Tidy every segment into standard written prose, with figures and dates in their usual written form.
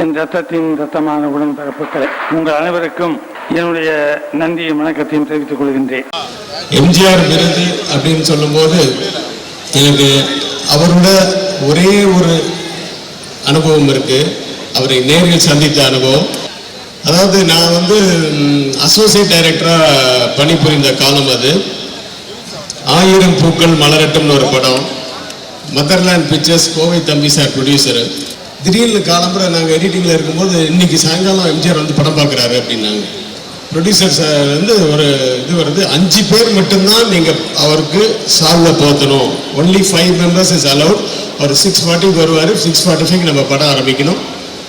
என் ரத்தத்தின் ரத்தமான உடன்பிறப்புகளை உங்கள் அனைவருக்கும் என்னுடைய நன்றியும் வணக்கத்தையும் தெரிவித்துக் கொள்கின்றேன். எம்ஜிஆர் விருது அப்படின்னு சொல்லும்போது எனக்கு அவரோட ஒரே ஒரு அனுபவம் இருக்கு. அவரை நேரில் சந்தித்த அனுபவம். அதாவது நான் அசோசியேட் டைரக்டராக பணிபுரிந்த காலம் அது. 1000 பூக்கள் மலரட்டும்னு ஒரு படம். மதர்லேண்ட் பிக்சர்ஸ், கோவை தம்பி சார் ப்ரொடியூசரு. திடீர்னு காலம்புற நாங்கள் எடிட்டிங்கில் இருக்கும்போது இன்னைக்கு சாயங்காலம் எம்ஜிஆர் படம் பார்க்குறாரு அப்படின்னாங்க. ப்ரொடியூசர் சார் ஒரு இது வருது, 5 பேர் மட்டும்தான் நீங்கள் அவருக்கு சால்வை போத்தணும். Only 5 members is allowed. அவர் 6:40 வருவார், 6:45 நம்ம படம் ஆரம்பிக்கணும்.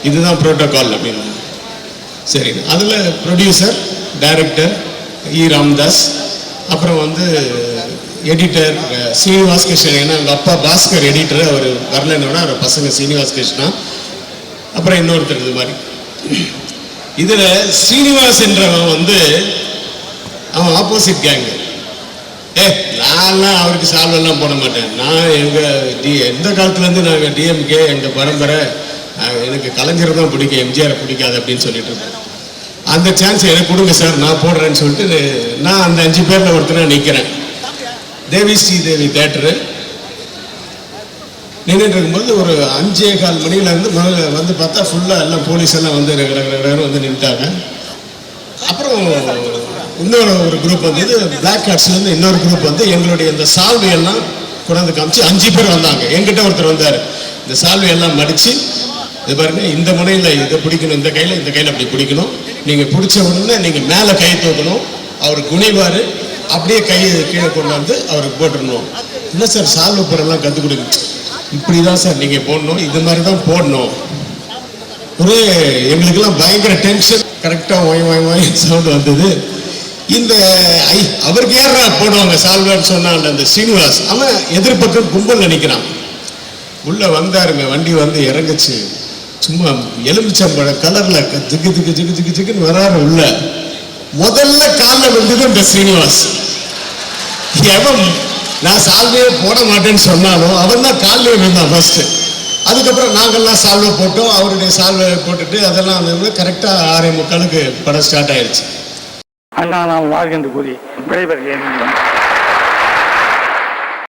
இதுதான் ப்ரோட்டோகால் அப்படின்னு. சரி, அதில் ப்ரொடியூசர், டைரக்டர் ராம்தாஸ், அப்புறம் எடிட்டர் சீனிவாஸ் கிருஷ்ணன். ஏன்னா எங்கள் அப்பா பாஸ்கர் எடிட்டர், அவர் வரலன்னோட அவர் பசங்க சீனிவாஸ் கிருஷ்ணா, அப்புறம் இன்னொருத்தர். இது மாதிரி இதில் ஸ்ரீனிவாஸ் என்றவன் அவன் ஆப்போசிட் கேங்கு. நான்லாம் அவருக்கு சால்வெல்லாம் போட மாட்டேன். நான் எந்த காலத்துலேருந்து நாங்கள் டிஎம்கே, எங்கள் பரம்பரை, எனக்கு கலைஞர் தான் பிடிக்கும், எம்ஜிஆரை பிடிக்காது அப்படின்னு சொல்லிட்டு இருக்கேன். அந்த சான்ஸ் எனக்கு கொடுங்க சார், நான் போடுறேன்னு சொல்லிட்டு நான் அந்த 5 பேரில் ஒருத்தராக நிற்கிறேன். தேவி ஸ்ரீதேவி தேட்டரு நின்றுட்டு இருக்கும்போது ஒரு 5:15 மணிலேருந்து பார்த்தா ஃபுல்லாக எல்லாம் போலீஸ் எல்லாம் நின்றுட்டாங்க. அப்புறம் இன்னொரு ஒரு குரூப் பிளாக் ஹார்ட்ஸ்லேருந்து இன்னொரு குரூப் எங்களுடைய இந்த சால்வையெல்லாம் கொண்டாந்து காமிச்சு 5 பேர் வந்தாங்க. என்கிட்ட ஒருத்தர் வந்தார், இந்த சால்வையெல்லாம் மடித்து, இது பாருங்க, இந்த முனையில் இதை பிடிக்கணும், இந்த கையில் அப்படி பிடிக்கணும், நீங்கள் பிடிச்ச உடனே நீங்கள் மேலே கை தூக்கணும், அவர் குனிவார், அப்படியே கையை கீழே கொண்டாந்து அவருக்கு போட்டுடணும். இல்லை சார், சால்வை போடலாம் கற்றுக் கொடுங்க. இப்படி தான் சார் நீங்கள் போடணும், இது மாதிரி தான் போடணும். ஒரே எங்களுக்கெல்லாம் பயங்கர டென்ஷன். கரெக்டாக ஓய் சவுண்டு வந்தது. இந்த அவருக்கு ஏறா போடுவாங்க சால்வான்னு சொன்னான் அந்த ஸ்ரீனிவாஸ். அவன் எதிர்பக்கம் கும்பல் நினைக்கிறான். உள்ளே வந்தாருங்க, வண்டி இறங்குச்சு. சும்மா எலுமிச்சம்பழ கலரில் ஜிக்கு ஜிக்கு ஜிக்கு ஜிக்கு ஜிக்குன்னு வராரு. உள்ள முதல்ல காலில் வந்தது இந்த ஸ்ரீனிவாஸ். எவன் நான் சால்வையே போட மாட்டேன்னு சொன்னாலும் அவன் தான் காலில் விழுந்தான் ஃபர்ஸ்ட். அதுக்கப்புறம் நாங்கள்லாம் சால்வை போட்டோம். அவருடைய சால்வை போட்டுட்டு அதெல்லாம் கரெக்டாக 6:45 படம் ஸ்டார்ட் ஆயிடுச்சு. அண்ணா நான் வாழ்கின்ற கூறி விடைபெறுகிறேன்.